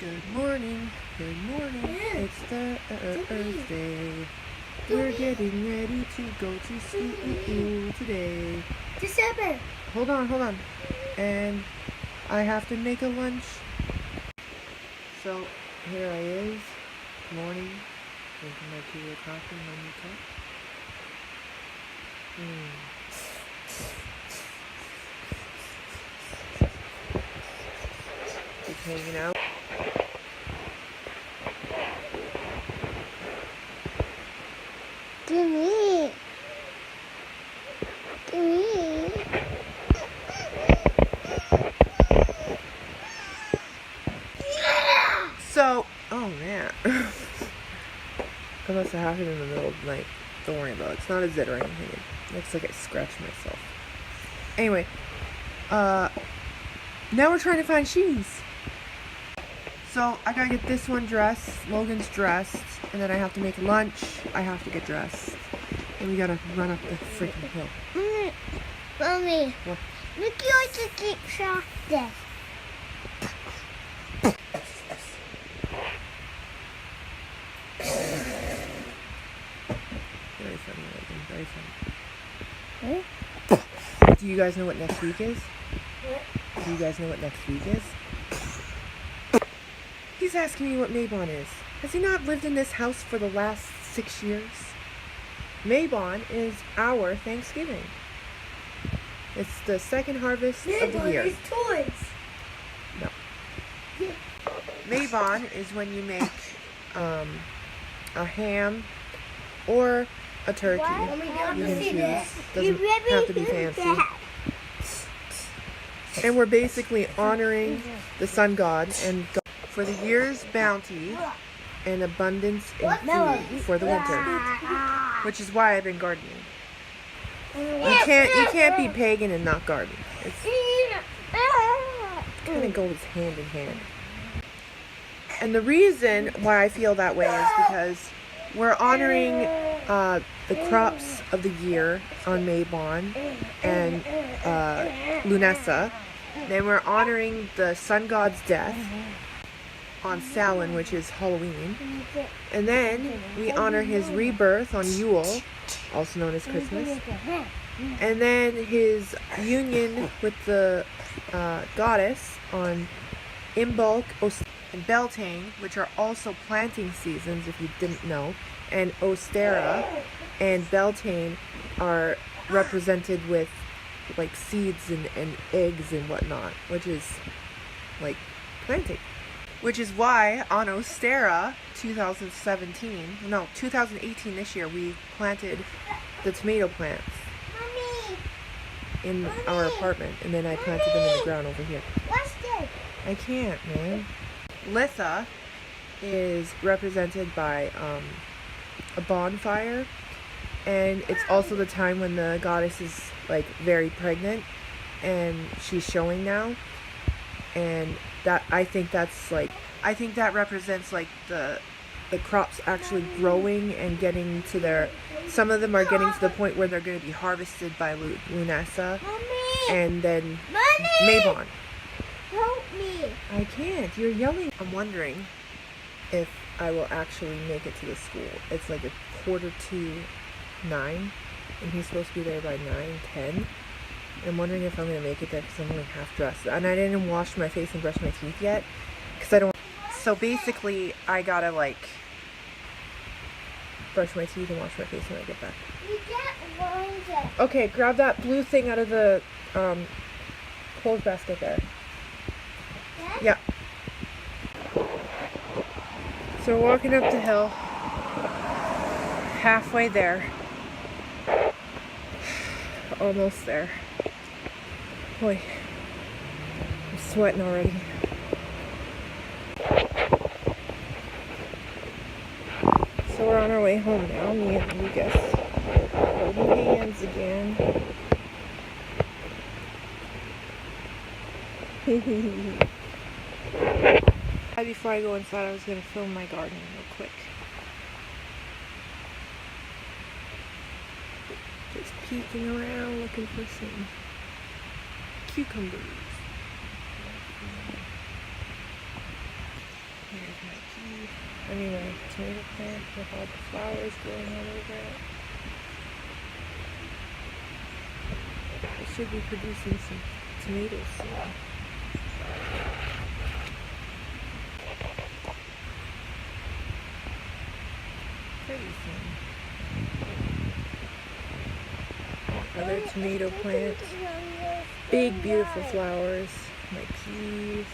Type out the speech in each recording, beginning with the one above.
Good morning, it's Thursday. We're getting ready to go to school today. December. Hold on. And I have to make a lunch. So here I is, morning, drinking my tea or coffee, my new cup. Just hanging out. Give me. So, oh man. That must have happened in the middle of the night. Don't worry about it. It's not a zit or anything. It looks like I scratched myself. Anyway, now we're trying to find shoes. So I gotta get this one dressed, Logan's dressed, and then I have to make lunch, I have to get dressed. And we gotta run up the freaking hill. Mommy, What? look at the keep shot this. Very funny, Logan, very funny. What? Do you guys know what next week is? Do you guys know what next week is? He's asking me what Maybon is. Has he not lived in this house for the last 6 years? Maybon is our Thanksgiving. It's the second harvest of the year. Is toys. No. Maybon is when you make a ham or a turkey. What? You can choose. Doesn't have to be fancy. And we're basically honoring the sun god and for the year's bounty and abundance in food for the winter, which is why I've been gardening. You can't be pagan and not garden. It's kind of goes hand in hand. And the reason why I feel that way is because we're honoring the crops of the year on Maybon and Lughnesadh. Then we're honoring the sun god's death on Samhain, which is Halloween. And then we honor his rebirth on Yule, also known as Christmas. And then his union with the goddess on Imbolc and Beltane, which are also planting seasons, if you didn't know. And Ostera and Beltane are represented with like seeds and eggs and whatnot, which is like planting. Which is why on Ostera 2018 this year, we planted the tomato plants in our apartment, and then I planted them in the ground over here. What's this? I can't, man. Litha is represented by a bonfire, and it's also the time when the goddess is like very pregnant, and she's showing now, and that I think that represents like the crops actually growing and getting to their. Some of them are getting to the point where they're going to be harvested by Lughnesadh, and then Maybon. Help me. I can't. You're yelling. I'm wondering if I will actually make it to the school. It's like 8:45, and he's supposed to be there by 9:10. I'm wondering if I'm going to make it there because I'm only half dressed. And I didn't wash my face and brush my teeth yet because I don't. So basically, I gotta like brush my teeth and wash my face when I get back. You can't wind it. Okay, grab that blue thing out of the clothes basket there. Yeah. So we're walking up the hill. Halfway there. Almost there. Boy, I'm sweating already. So we're on our way home now, me and Lucas. Holding hands again. Before I go inside, I was going to film my garden real quick. Just peeking around looking for some cucumbers. my pea, I mean my tomato plant with all the flowers growing all over it. It should be producing some tomatoes soon. Pretty soon. Other tomato plants. Big beautiful flowers. My peas.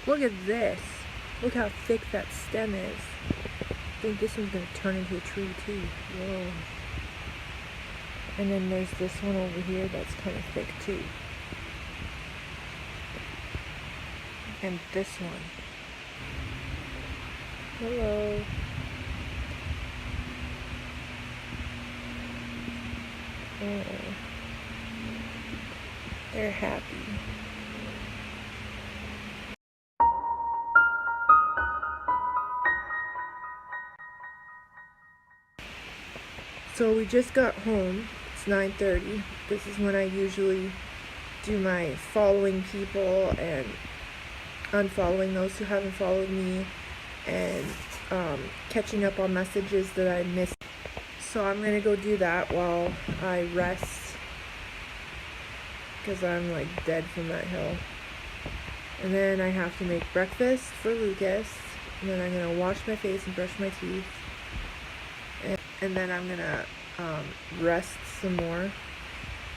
Look at this. Look how thick that stem is. I think this one's going to turn into a tree too. Whoa. And then there's this one over here that's kind of thick too. And this one. Hello. Oh. They're happy. So we just got home. It's 9:30. This is when I usually do my following people and unfollowing those who haven't followed me, and catching up on messages that I missed. So I'm gonna go do that while I rest, because I'm like dead from that hill. And then I have to make breakfast for Lucas, and then I'm gonna wash my face and brush my teeth, and then I'm gonna rest some more.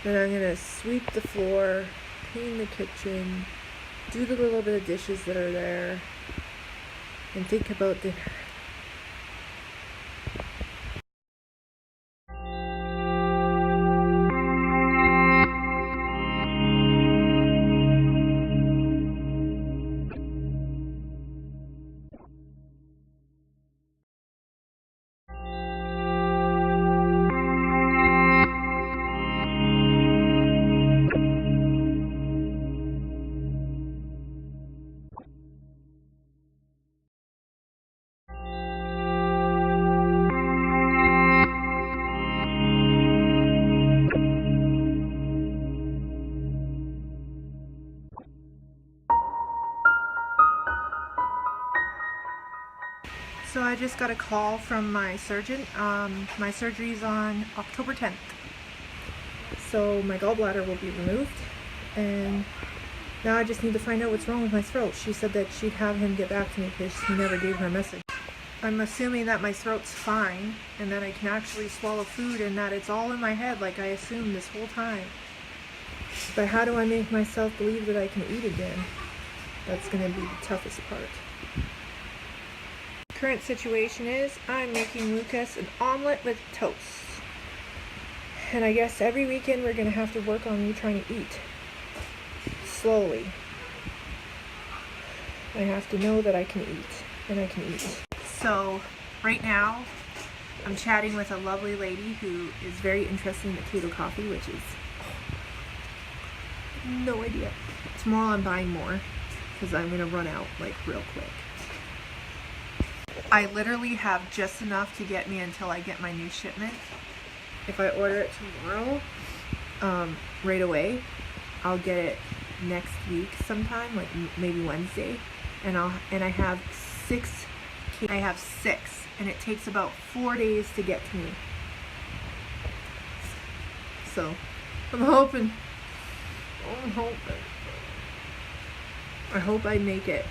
Then I'm gonna sweep the floor, clean the kitchen, do the little bit of dishes that are there, and think about dinner. So I just got a call from my surgeon. My surgery is on October 10th. So my gallbladder will be removed, and now I just need to find out what's wrong with my throat. She said that she'd have him get back to me because he never gave her a message. I'm assuming that my throat's fine and that I can actually swallow food and that it's all in my head like I assumed this whole time. But how do I make myself believe that I can eat again? That's going to be the toughest part. Current situation is I'm making Lucas an omelet with toast. And I guess every weekend we're going to have to work on me trying to eat. Slowly. I have to know that I can eat. And I can eat. So, right now, I'm chatting with a lovely lady who is very interested in the keto coffee, which is... no idea. Tomorrow I'm buying more, because I'm going to run out, like, real quick. I literally have just enough to get me until I get my new shipment. If I order it tomorrow, right away, I'll get it next week sometime, like maybe Wednesday, and I have six, and it takes about 4 days to get to me. So, I'm hoping. I hope I make it.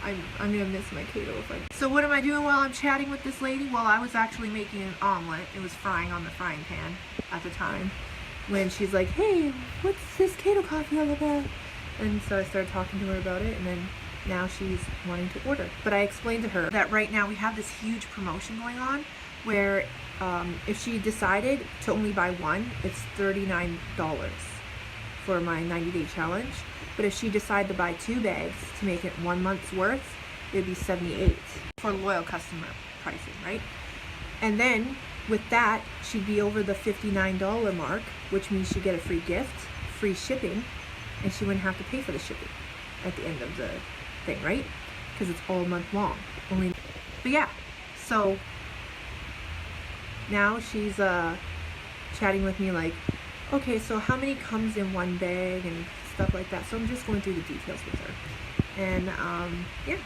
I'm gonna miss my keto if I... So what am I doing while I'm chatting with this lady? Well, I was actually making an omelet. It was frying on the frying pan at the time when she's like, hey, what's this keto coffee all about? And so I started talking to her about it, and then now she's wanting to order. But I explained to her that right now we have this huge promotion going on where if she decided to only buy one, it's $39 for my 90-day challenge. But if she decided to buy 2 bags to make it 1 month's worth, it would be $78 for loyal customer pricing, right? And then with that, she'd be over the $59 mark, which means she'd get a free gift, free shipping, and she wouldn't have to pay for the shipping at the end of the thing, right? Because it's all month long. But yeah, so now she's chatting with me like, okay, so how many comes in 1 bag and stuff like that. So I'm just going through the details with her. And yeah,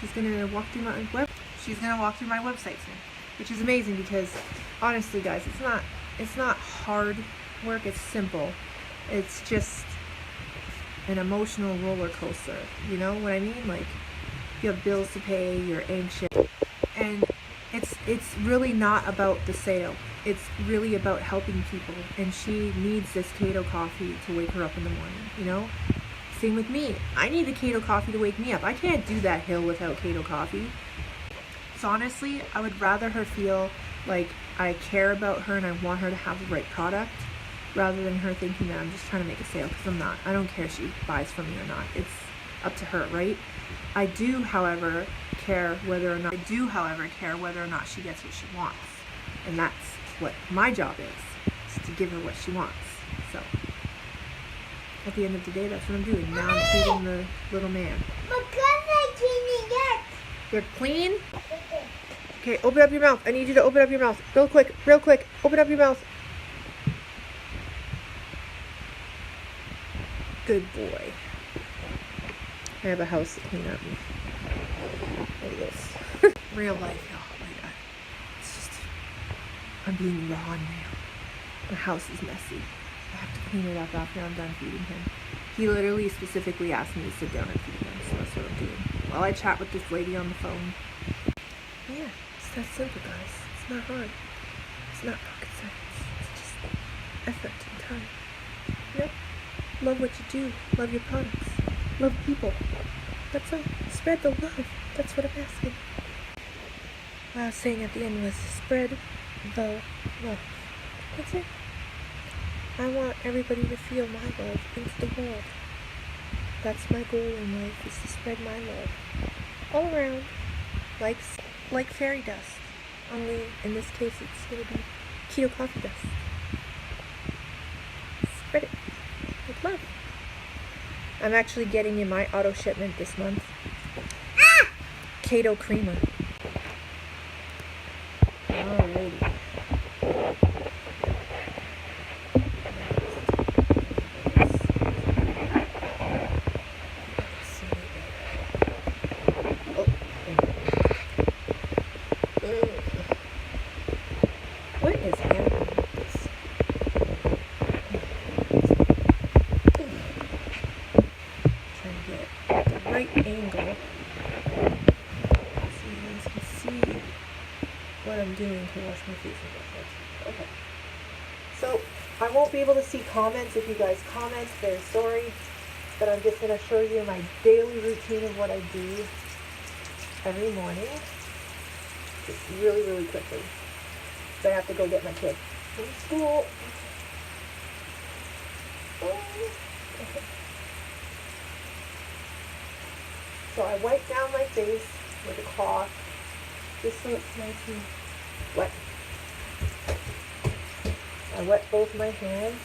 she's gonna walk through my website soon, which is amazing because honestly, guys, it's not hard work. It's simple. It's just an emotional roller coaster. You know what I mean? Like, you have bills to pay, you're anxious, and it's really not about the sale. It's really about helping people, and she needs this keto coffee to wake her up in the morning, you know? Same with me. I need the keto coffee to wake me up. I can't do that hill without keto coffee. So honestly, I would rather her feel like I care about her and I want her to have the right product, rather than her thinking that I'm just trying to make a sale, because I'm not. I don't care if she buys from me or not. It's up to her, right? I do, however, care whether or not she gets what she wants. And that's what my job is to give her what she wants. So at the end of the day, that's what I'm doing. Now I'm feeding the little man. They're clean? Okay, open up your mouth. I need you to open up your mouth. Real quick. Open up your mouth. Good boy. I have a house to clean up. Look at this. Real life, y'all. Like, it's just, I'm being raw now. The house is messy. I have to clean it up after I'm done feeding him. He literally specifically asked me to sit down and feed him, so that's what I'm doing. While I chat with this lady on the phone. Yeah, it's that simple, guys. It's not hard. It's not rocket science. It's just effort and time. Yep. Love what you do. Love your products. Love people. That's all. Spread the love. That's what I'm asking. What I was saying at the end was spread the love. That's it. I want everybody to feel my love into the world. That's my goal in life, is to spread my love all around, like fairy dust. Only in this case, it's going to be keto coffee dust. Spread it with love. I'm actually getting in my auto shipment this month. Keto creamer. Alrighty. What is happening with this? Trying to get the right angle. So you guys can see what I'm doing to wash my face with. Okay. So I won't be able to see comments. If you guys comment, very sorry. But I'm just going to show you my daily routine of what I do every morning. Just really, really quickly. So I have to go get my kid from school. Okay. So I wipe down my face with a cloth, just so it's nice and wet. I wet both my hands,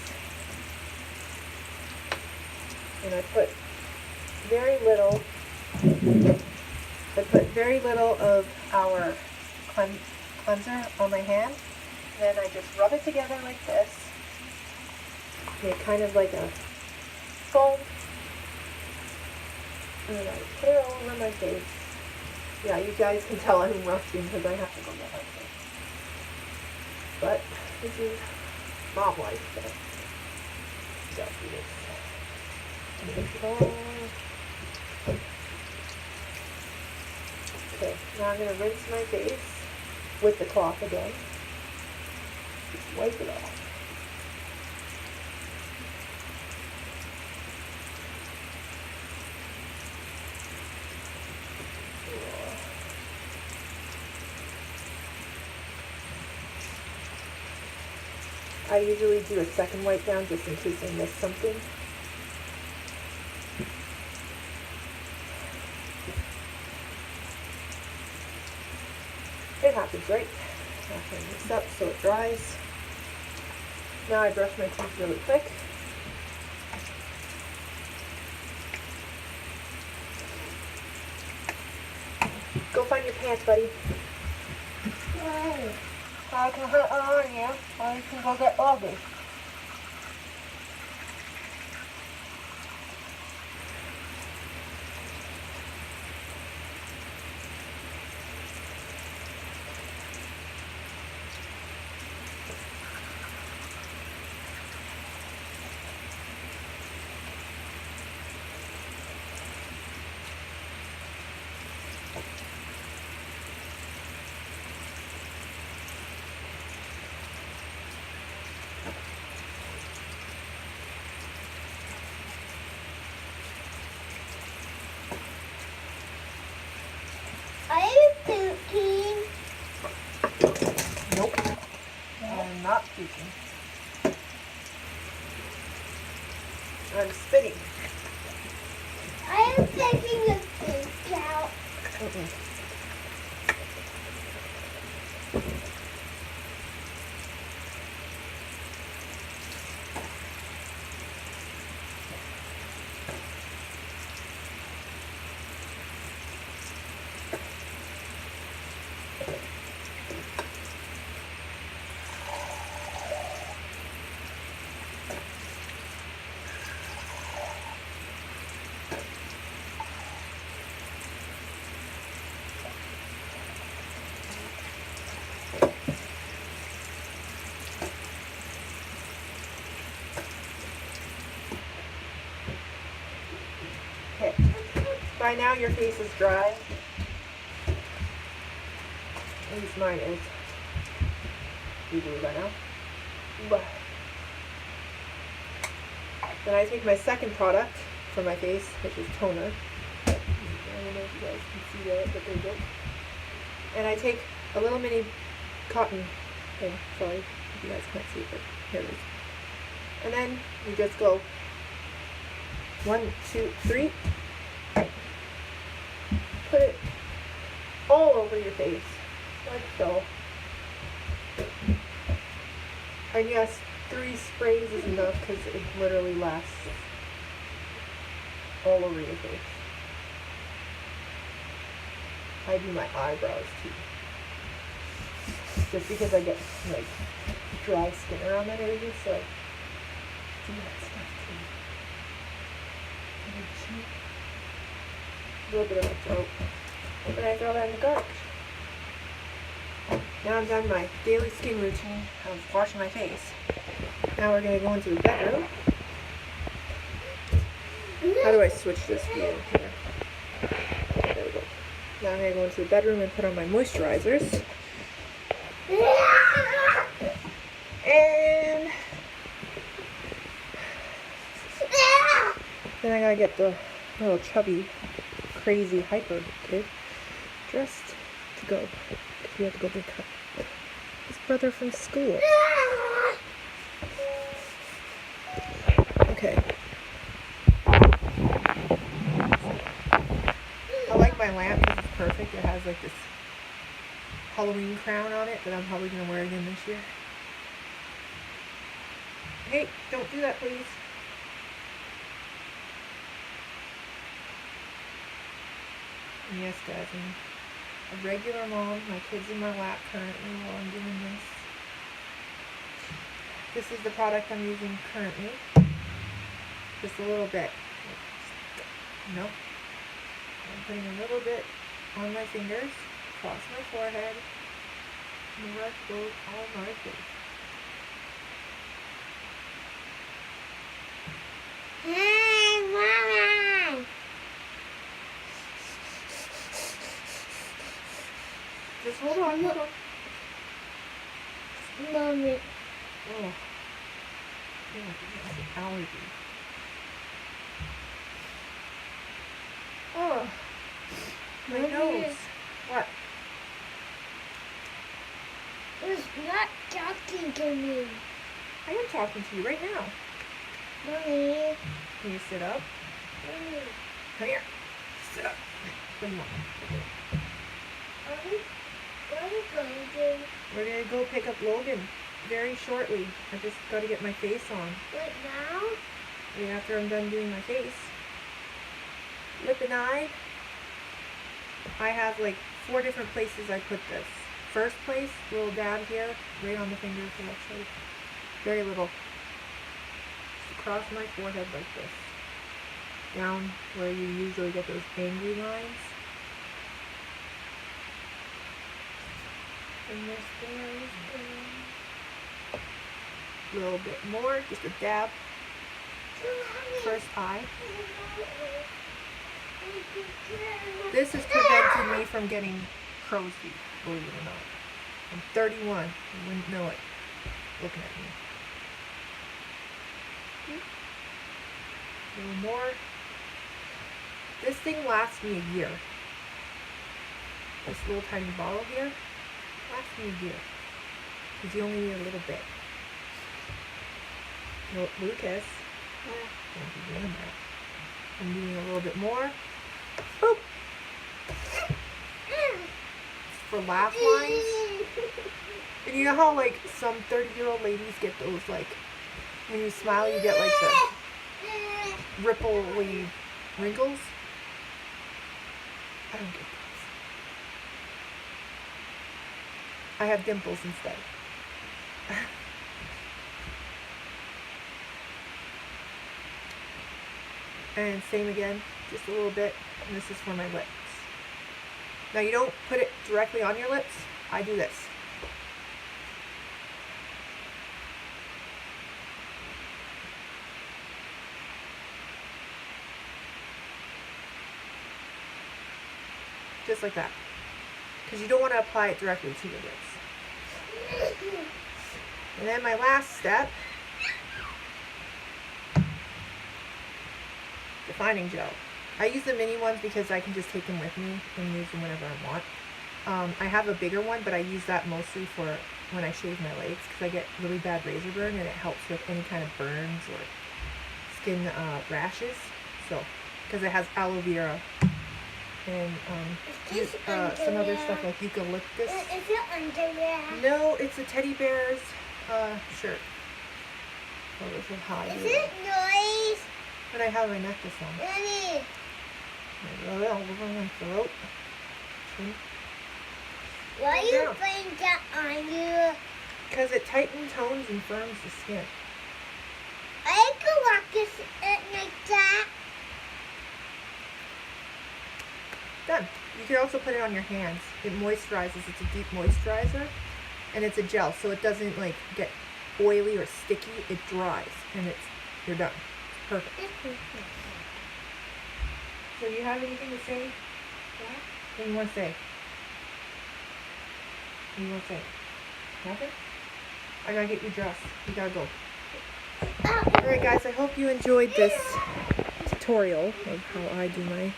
and I put very little of our cleanser on my hand. Then I just rub it together like this. Make kind of like a foam. And then I put it all over my face. Yeah, you guys can tell I'm rushing because I have to go get my kid. But this is mom life, so gotta do this. Mix it all. Okay, now I'm going to rinse my face with the cloth again. Just wipe it off. I usually do a second wipe down just in case I miss something. It happens, right? I'll turn this up so it dries. Now I brush my teeth really quick. Go find your pants, buddy. I can put it on you, or you can go get Logan. Excuse me. I'm spitting. I am taking a drink out. Okay. By now your face is dry. At least mine is. Usually by now. But then I take my second product for my face, which is toner. I don't know if you guys can see that, but there you go. And I take a little mini cotton thing. Sorry if you guys can't see it, but here it is. And then you just go 1, 2, 3. Put it all over your face, like so. And yes, 3 sprays is enough because it literally lasts all over your face. I do my eyebrows too, just because I get like dry skin around that area, so I do that stuff too. A little bit of my throat. And then I throw that in the garbage. Now I'm done my daily skin routine of washing my face. Now we're going to go into the bedroom. How do I switch this view here? There we go. Now I'm going to go into the bedroom and put on my moisturizers. And then I gotta get the little chubby, crazy, hyper kid dressed to go. Because we have to go pick up his brother from school. Okay. I like my lamp because it's perfect. It has like this Halloween crown on it that I'm probably going to wear again this year. Hey, don't do that, please. And yes, guys, I'm a regular mom. My kid's in my lap currently while I'm doing this. This is the product I'm using currently. Just a little bit. No. I'm putting a little bit on my fingers, across my forehead, and the rest goes on my face. Hey, Mama! Just hold on, hold on. Mommy. Oh. Yeah, that's an allergy. Oh. My Mommy. nose. What? It's not talking to me. I am talking to you right now. Mommy. Can you sit up? Mommy. Come here. Sit up. What do you want? Where are we going to? We're going to go pick up Logan very shortly. I just got to get my face on. Right now? Right after I'm done doing my face. Lip and eye. I have like 4 different places I put this. First place, little dab here, right on the fingers actually. Very little. Just across my forehead like this. Down where you usually get those angry lines. And this a little bit more, just a dab. First eye. This has prevented me from getting crow's feet, believe it or not. I'm 31. You wouldn't know it looking at me. A little more. This thing lasts me a year. This little tiny bottle here lasts me a year. Because you only need a little bit. No, Lucas. Don't be doing that. I'm doing a little bit more. Boop. For laugh lines. And you know how like some 30-year-old ladies get those like, when you smile you get like the ripply wrinkles? I don't get those. I have dimples instead. And same again, just a little bit, and this is for my lips. Now you don't put it directly on your lips, I do this. Just like that. Because you don't want to apply it directly to your lips. And then my last step, defining gel. I use the mini ones because I can just take them with me and use them whenever I want. I have a bigger one, but I use that mostly for when I shave my legs because I get really bad razor burn and it helps with any kind of burns or skin rashes. So, because it has aloe vera and some other stuff like eucalyptus. Is it underwear? No, it's a teddy bear's shirt. Oh, this is high. Is it noise? But I have my necklace on. Jonny. Over my throat. Why are you putting that on you? Because it tightens, tones, and firms the skin. I could walk this like that. Done. You can also put it on your hands. It moisturizes. It's a deep moisturizer. And it's a gel, so it doesn't like get oily or sticky. It dries, and you're done. Perfect. So you have anything to say? Yeah? What do you want to say? What do you want to say? Nothing? I gotta get you dressed. You gotta go. Alright guys, I hope you enjoyed this tutorial of how I do my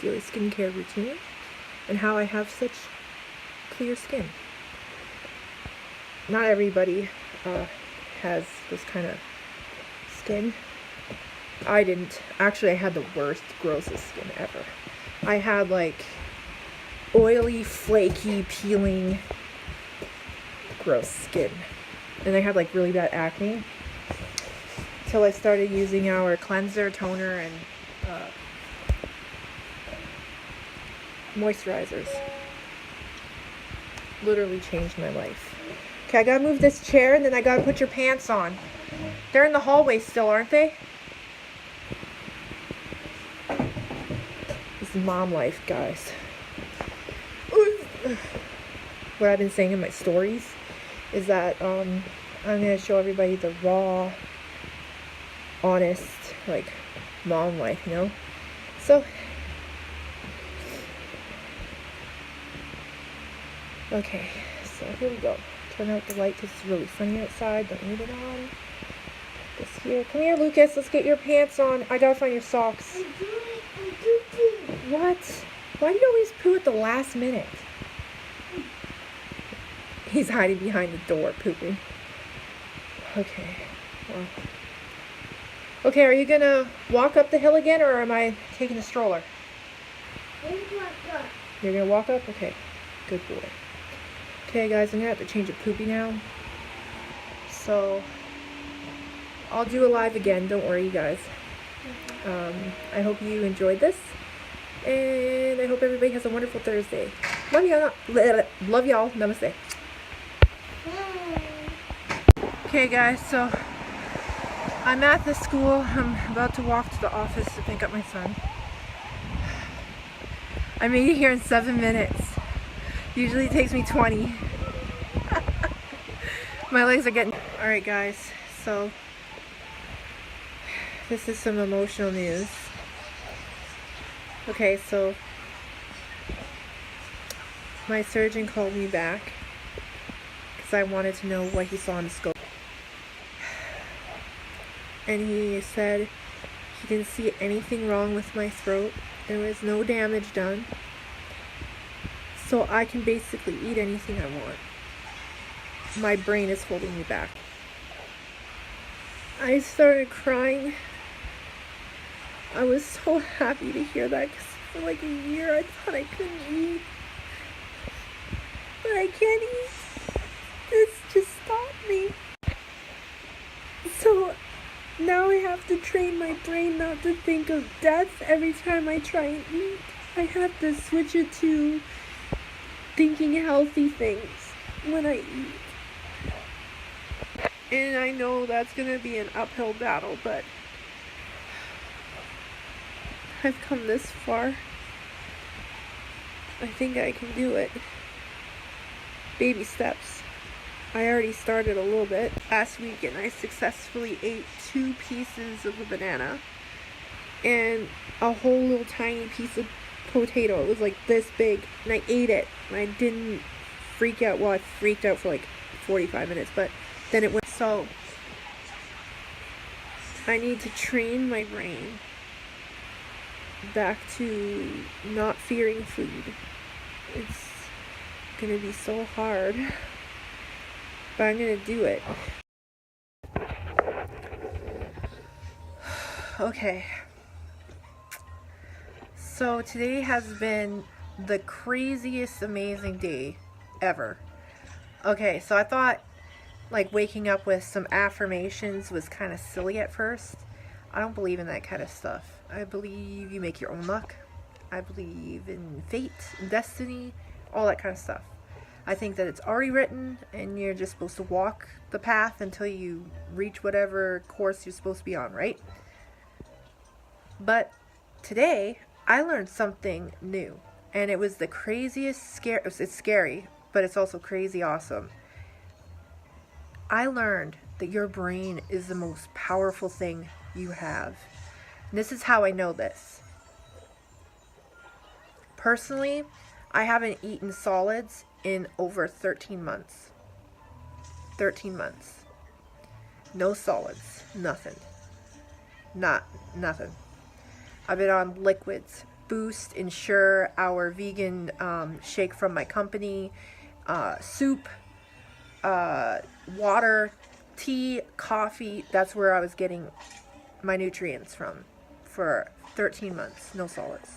daily skincare routine and how I have such clear skin. Not everybody has this kind of skin. I didn't. Actually, I had the worst, grossest skin ever. I had like oily, flaky, peeling, gross skin. And I had like really bad acne. Until I started using our cleanser, toner, and moisturizers. Literally changed my life. Okay, I gotta move this chair and then I gotta put your pants on. They're in the hallway still, aren't they? This is mom life, guys. What I've been saying in my stories is that I'm gonna show everybody the raw, honest, like, mom life, you know? So, okay, so here we go. Turn out the light because it's really sunny outside. Don't need it on. Put this here. Come here, Lucas. Let's get your pants on. I gotta find your socks. I'm pooping. What? Why do you always poo at the last minute? He's hiding behind the door, pooping. Okay. Well. Okay, are you gonna walk up the hill again, or am I taking the stroller? You're gonna walk up? Okay. Good boy. Okay, guys, I'm gonna have to change a poopy now. So, I'll do a live again. Don't worry, you guys. I hope you enjoyed this. And I hope everybody has a wonderful Thursday. Love y'all. Love y'all. Namaste. Okay, guys, so I'm at the school. I'm about to walk to the office to pick up my son. I made it here in 7 minutes. Usually it takes me 20. My legs are getting... Alright, guys, so this is some emotional news. Okay, so my surgeon called me back because I wanted to know what he saw on the scope. And he said he didn't see anything wrong with my throat. There was no damage done. So I can basically eat anything I want. My brain is holding me back. I started crying. I was so happy to hear that because for like a year I thought I couldn't eat. But I can't eat. This just stopped me. So now I have to train my brain not to think of death every time I try and eat. I have to switch it to thinking healthy things when I eat. And I know that's gonna be an uphill battle, but I've come this far. I think I can do it. Baby steps. I already started a little bit last week and I successfully ate 2 pieces of a banana and a whole little tiny piece of potato. It was like this big and I ate it and I didn't freak out. Well, I freaked out for like 45 minutes, but then it went. So I need to train my brain back to not fearing food. It's gonna be so hard, but I'm gonna do it. Okay. So today has been the craziest, amazing day ever. Okay, so I thought like waking up with some affirmations was kind of silly at first. I don't believe in that kind of stuff. I believe you make your own luck. I believe in fate and destiny, all that kind of stuff. I think that it's already written and you're just supposed to walk the path until you reach whatever course you're supposed to be on, right? But today I learned something new and it was the craziest it's scary, but it's also crazy awesome. I learned that your brain is the most powerful thing you have. And this is how I know this. Personally, I haven't eaten solids in over 13 months. 13 months. No solids. Nothing. Nothing. I've been on liquids. Boost, Ensure, our vegan shake from my company, soup, water, tea, coffee. That's where I was getting my nutrients from for 13 months. No solids.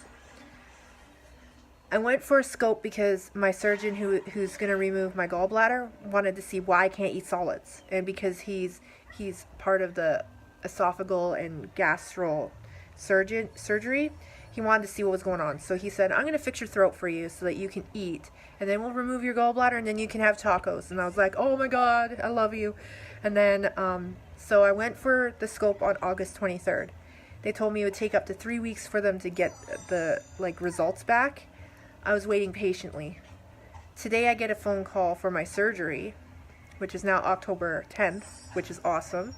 I went for a scope because my surgeon who's going to remove my gallbladder wanted to see why I can't eat solids. And because he's part of the esophageal and gastro surgery, he wanted to see what was going on. So he said, I'm going to fix your throat for you so that you can eat. And then we'll remove your gallbladder and then you can have tacos. And I was like, oh my God, I love you. And then, so I went for the scope on August 23rd. They told me it would take up to 3 weeks for them to get the results back. I was waiting patiently. Today I get a phone call for my surgery, which is now October 10th, which is awesome.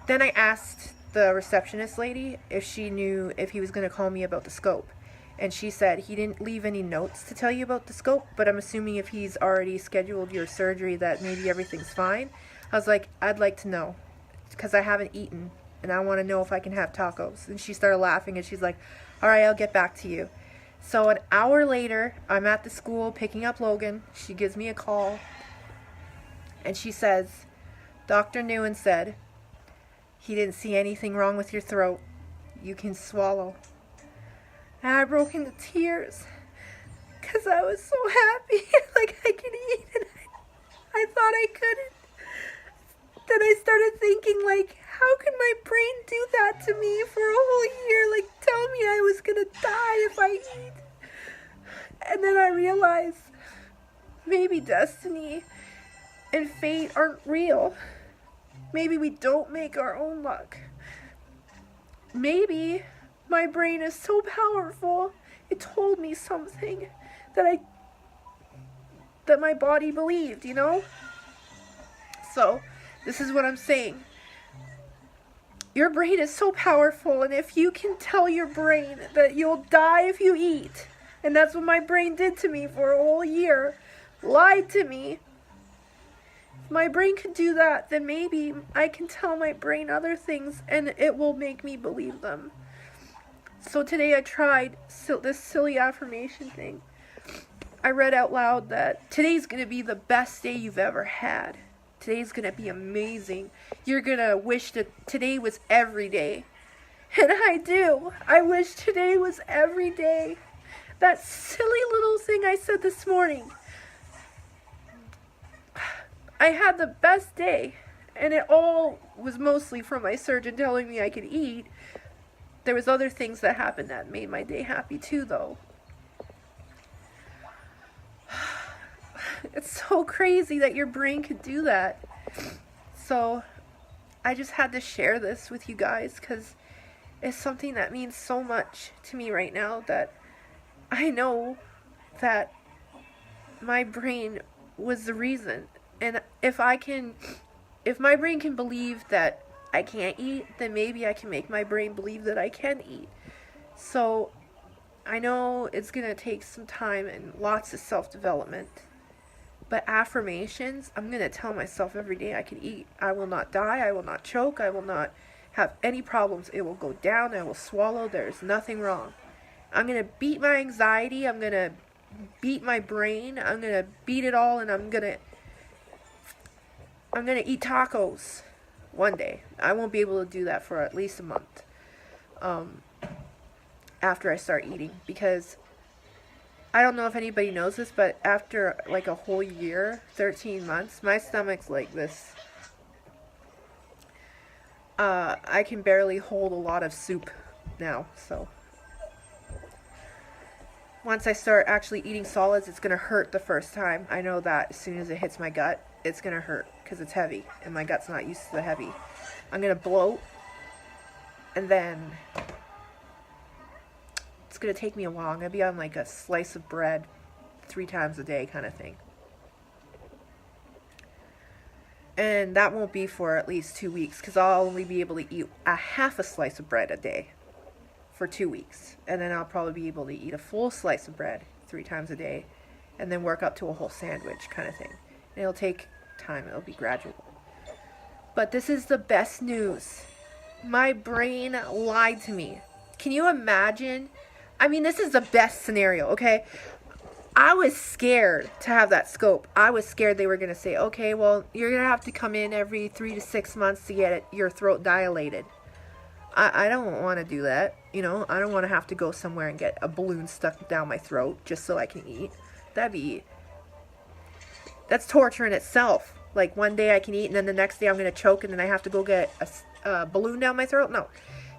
Then I asked the receptionist lady if she knew if he was going to call me about the scope. And she said he didn't leave any notes to tell you about the scope, but I'm assuming if he's already scheduled your surgery that maybe everything's fine. I was like, I'd like to know because I haven't eaten and I want to know if I can have tacos. And she started laughing and she's like, all right, I'll get back to you. So an hour later, I'm at the school picking up Logan. She gives me a call and she says, Dr. Nguyen said he didn't see anything wrong with your throat. You can swallow. And I broke into tears because I was so happy, like I could eat, and I thought I couldn't. Then I started thinking, like, how could my brain do that to me for a whole year? Like, tell me I was gonna die if I eat. And then I realized maybe destiny and fate aren't real. Maybe we don't make our own luck. Maybe my brain is so powerful, it told me something that my body believed, you know? So, this is what I'm saying. Your brain is so powerful, and if you can tell your brain that you'll die if you eat, and that's what my brain did to me for a whole year, lied to me. If my brain could do that, then maybe I can tell my brain other things, and it will make me believe them. So today I tried this silly affirmation thing. I read out loud that today's going to be the best day you've ever had. Today's gonna be amazing. You're gonna wish that today was every day. And I do. I wish today was every day. That silly little thing I said this morning. I had the best day. And it all was mostly from my surgeon telling me I could eat. There was other things that happened that made my day happy too, though. It's so crazy that your brain could do that. So I just had to share this with you guys because it's something that means so much to me right now, that I know that my brain was the reason. And if my brain can believe that I can't eat, then maybe I can make my brain believe that I can eat. So I know it's going to take some time and lots of self-development. But affirmations, I'm going to tell myself every day I can eat. I will not die. I will not choke. I will not have any problems. It will go down. I will swallow. There's nothing wrong. I'm going to beat my anxiety. I'm going to beat my brain. I'm going to beat it all, and I'm going to eat tacos one day. I won't be able to do that for at least a month after I start eating, because I don't know if anybody knows this, but after like a whole year, 13 months, my stomach's like this. I can barely hold a lot of soup now, so once I start actually eating solids, it's going to hurt the first time. I know that as soon as it hits my gut, it's going to hurt because it's heavy, and my gut's not used to the heavy. I'm going to bloat, and then it's going to take me a while. I'm going to be on like a slice of bread 3 times a day kind of thing. And that won't be for at least 2 weeks, because I'll only be able to eat a half a slice of bread a day for 2 weeks. And then I'll probably be able to eat a full slice of bread 3 times a day, and then work up to a whole sandwich kind of thing. And it'll take time. It'll be gradual. But this is the best news. My brain lied to me. Can you imagine? I mean, this is the best scenario, okay? I was scared to have that scope. I was scared they were going to say, okay, well, you're going to have to come in every 3 to 6 months to get your throat dilated. I don't want to do that, you know? I don't want to have to go somewhere and get a balloon stuck down my throat just so I can eat. That's torture in itself. Like, one day I can eat, and then the next day I'm going to choke, and then I have to go get a balloon down my throat? No.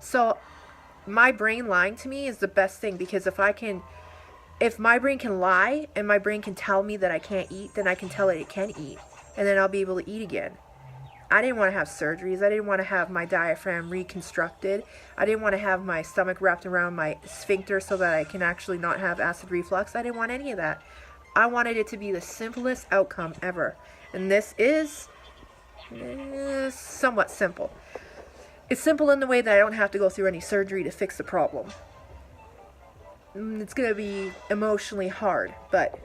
So my brain lying to me is the best thing, because if my brain can lie and my brain can tell me that I can't eat, then I can tell it can eat, and then I'll be able to eat again. I didn't want to have surgeries. I didn't want to have my diaphragm reconstructed. I didn't want to have my stomach wrapped around my sphincter so that I can actually not have acid reflux. I didn't want any of that. I wanted it to be the simplest outcome ever. And this is somewhat simple. It's simple in the way that I don't have to go through any surgery to fix the problem. It's going to be emotionally hard, but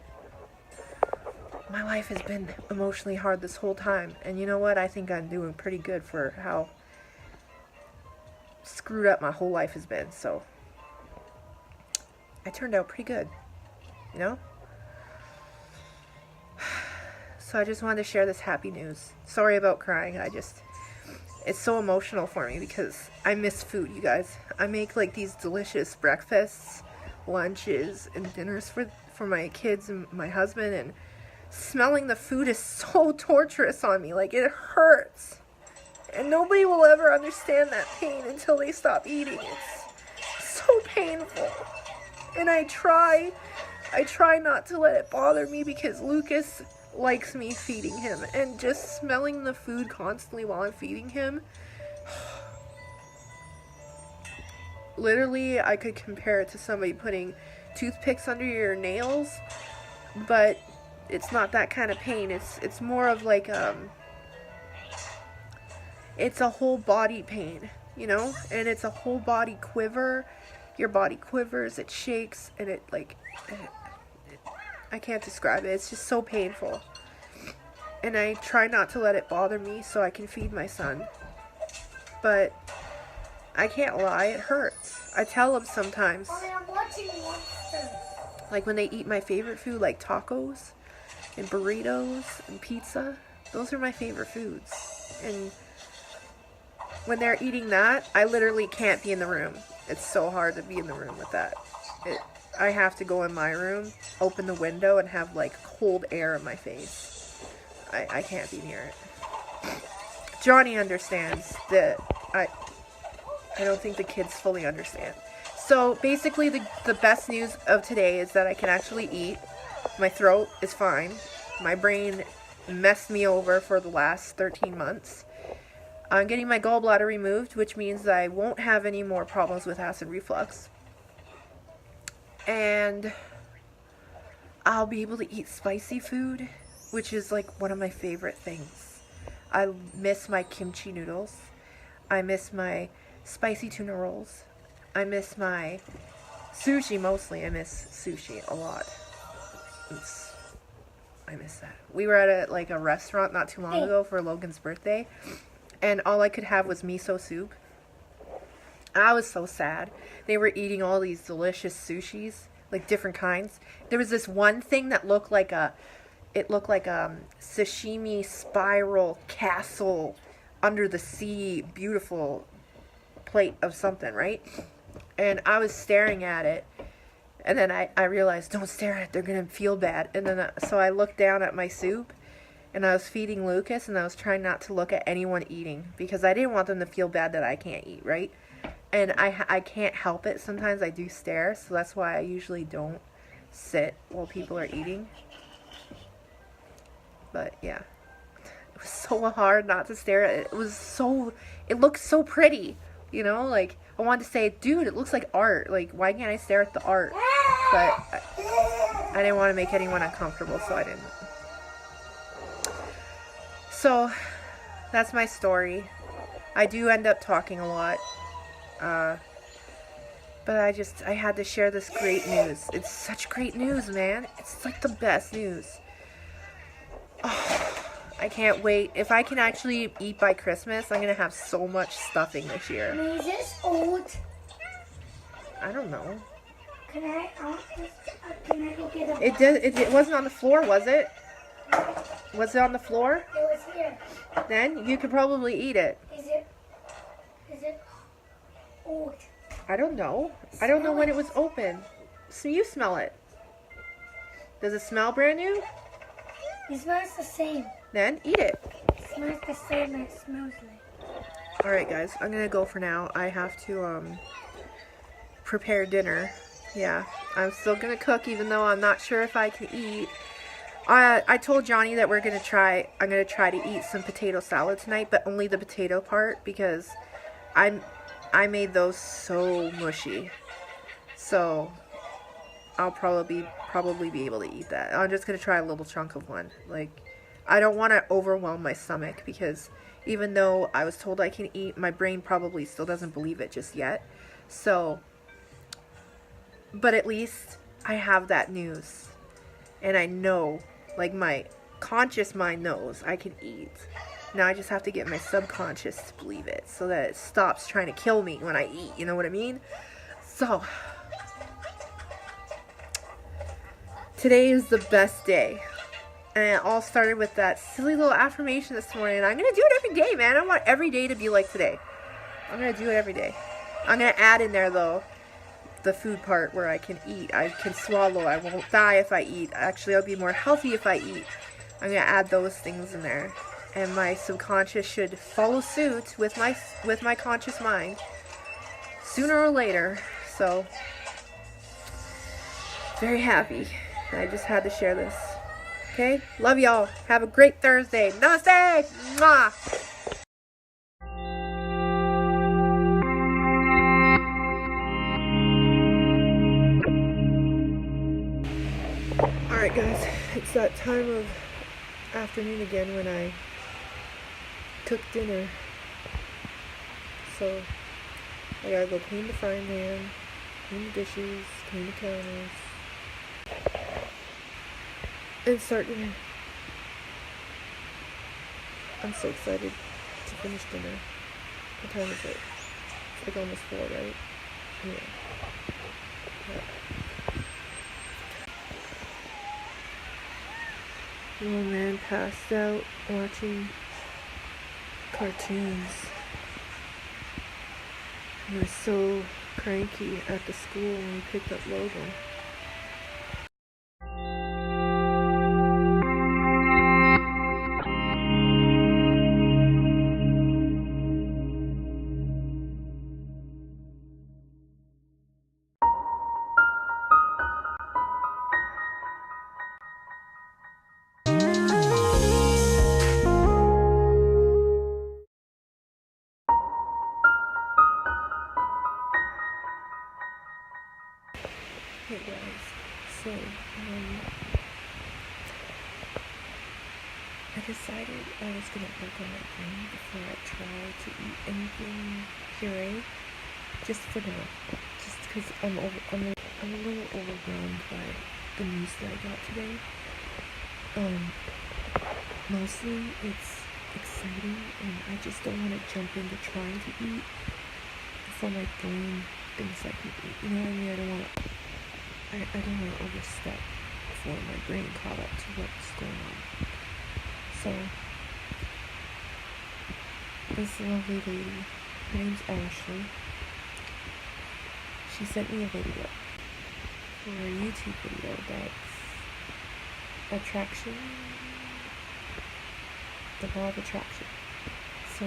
my life has been emotionally hard this whole time. And you know what? I think I'm doing pretty good for how screwed up my whole life has been. So I turned out pretty good, you know? So I just wanted to share this happy news. Sorry about crying. It's so emotional for me because I miss food, you guys. I make like these delicious breakfasts, lunches, and dinners for my kids and my husband, and smelling the food is so torturous on me. Like, it hurts. And nobody will ever understand that pain until they stop eating. It's so painful. And I try not to let it bother me, because Lucas likes me feeding him, and just smelling the food constantly while I'm feeding him, literally I could compare it to somebody putting toothpicks under your nails, but it's not that kind of pain. It's more of like it's a whole body pain, you know, and it's a whole body quiver. Your body quivers, it shakes, and I can't describe it. It's just so painful. And I try not to let it bother me so I can feed my son. But I can't lie, it hurts. I tell him sometimes. Like when they eat my favorite food, like tacos and burritos and pizza, Those are my favorite foods. And when they're eating that, I literally can't be in the room. It's so hard to be in the room with that. I have to go in my room, open the window, and have like cold air in my face. I can't be near it. Jonny understands that I don't think the kids fully understand. So basically the best news of today is that I can actually eat. My throat is fine. My brain messed me over for the last 13 months. I'm getting my gallbladder removed, which means that I won't have any more problems with acid reflux. And I'll be able to eat spicy food, which is like one of my favorite things. I miss my kimchi noodles. I miss my spicy tuna rolls. I miss my sushi mostly. I miss sushi a lot. I miss that. We were at a restaurant not too long ago for Logan's birthday, and all I could have was miso soup. I was so sad. They were eating all these delicious sushis, like different kinds. There was this one thing that looked like a sashimi spiral castle under the sea, beautiful plate of something, right? And I was staring at it, and then I realized, don't stare at it, they're gonna feel bad. And then so I looked down at my soup, and I was feeding Lucas, and I was trying not to look at anyone eating because I didn't want them to feel bad that I can't eat, right? And I can't help it. Sometimes I do stare, so that's why I usually don't sit while people are eating. But yeah, it was so hard not to stare at it. It looked so pretty, you know? Like, I wanted to say, dude, it looks like art. Like, why can't I stare at the art? But I didn't want to make anyone uncomfortable, so I didn't. So, that's my story. I do end up talking a lot. But I had to share this great news. It's such great news, man. It's like the best news. Oh, I can't wait. If I can actually eat by Christmas, I'm going to have so much stuffing this year. Is this old? I don't know. Can I go get a It wasn't on the floor, was it? Was it on the floor? It was here. Then you could probably eat it. Is it old? I don't know. I don't know when it was open. So you smell it. Does it smell brand new? It smells the same. Then eat it. It smells the same as it smells like. Alright guys, I'm gonna go for now. I have to prepare dinner. Yeah, I'm still gonna cook even though I'm not sure if I can eat. I told Jonny that I'm gonna try to eat some potato salad tonight, but only the potato part because I made those so mushy. So I'll probably be able to eat that. I'm just gonna try a little chunk of one. Like, I don't want to overwhelm my stomach because even though I was told I can eat, my brain probably still doesn't believe it just yet. So, but at least I have that news, and I know, like, my conscious mind knows I can eat. Now I just have to get my subconscious to believe it so that it stops trying to kill me when I eat, you know what I mean? So, today is the best day. And it all started with that silly little affirmation this morning. And I'm going to do it every day, man. I want every day to be like today. I'm going to do it every day. I'm going to add in there, though, the food part where I can eat. I can swallow. I won't die if I eat. Actually, I'll be more healthy if I eat. I'm going to add those things in there. And my subconscious should follow suit with my conscious mind sooner or later. So, very happy. I just had to share this. Okay? Love y'all. Have a great Thursday. Namaste! Mwah! Alright guys, it's that time of afternoon again when I cook dinner. So, I gotta go clean the frying pan, clean the dishes, clean the counters, and start dinner. I'm so excited to finish dinner. What time is it? It's like almost 4, right? Yeah. Little man passed out watching cartoons. He was so cranky at the school when we picked up Logan. Hey guys, so I decided I was gonna work on my brain before I try to eat anything puree, just for now, just because I'm a little overwhelmed by the news that I got today. Mostly it's exciting, and I just don't want to jump into trying to eat before my brain thinks I can eat. You know what I mean? I don't want to overstep before my brain caught up to what's going on. So, this lovely lady, her name's Ashley, she sent me a video for a YouTube video that's attraction, the law of attraction. So,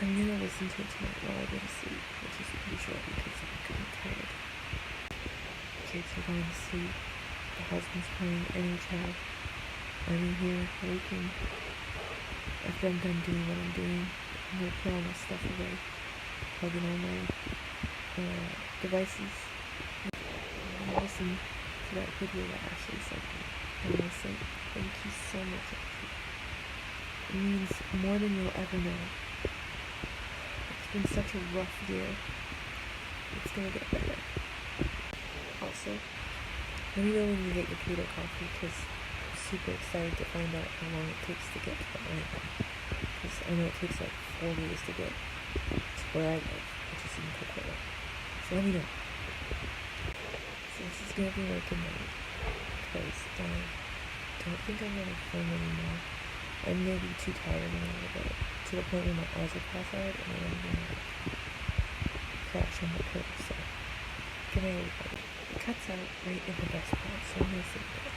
I'm gonna listen to it tonight while I go to sleep, which is pretty short because I'm kind of tired. Kids are going to sleep, the husband's playing NHL, I'm in here working. After I'm done doing what I'm doing, I'm going to put all my stuff away, plug in all my devices. I'm going to listen to that video that Ashley sent me. I'm going to say thank you so much, Ashley. It means more than you'll ever know. It's been such a rough year. It's going to get better. Also, let me know when you get your keto coffee, because I'm super excited to find out how long it takes to get to Atlanta. Because I know it takes like 4 days to get to where I live, which is in Coquitlam. So let me know. So this is going to be my good night, because I don't think I'm going to film anymore. I'm going to be too tired when I go to the point where my eyes will pass out, and then I'm going to crash on the pillow. So good night, everybody. It cuts out right in the best part, so I'm going to say that.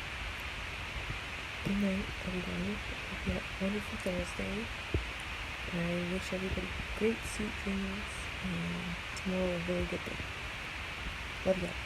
Good night, everybody. Hope you have a wonderful Thursday. And I wish everybody great, sweet dreams, and tomorrow a very good day. Love y'all.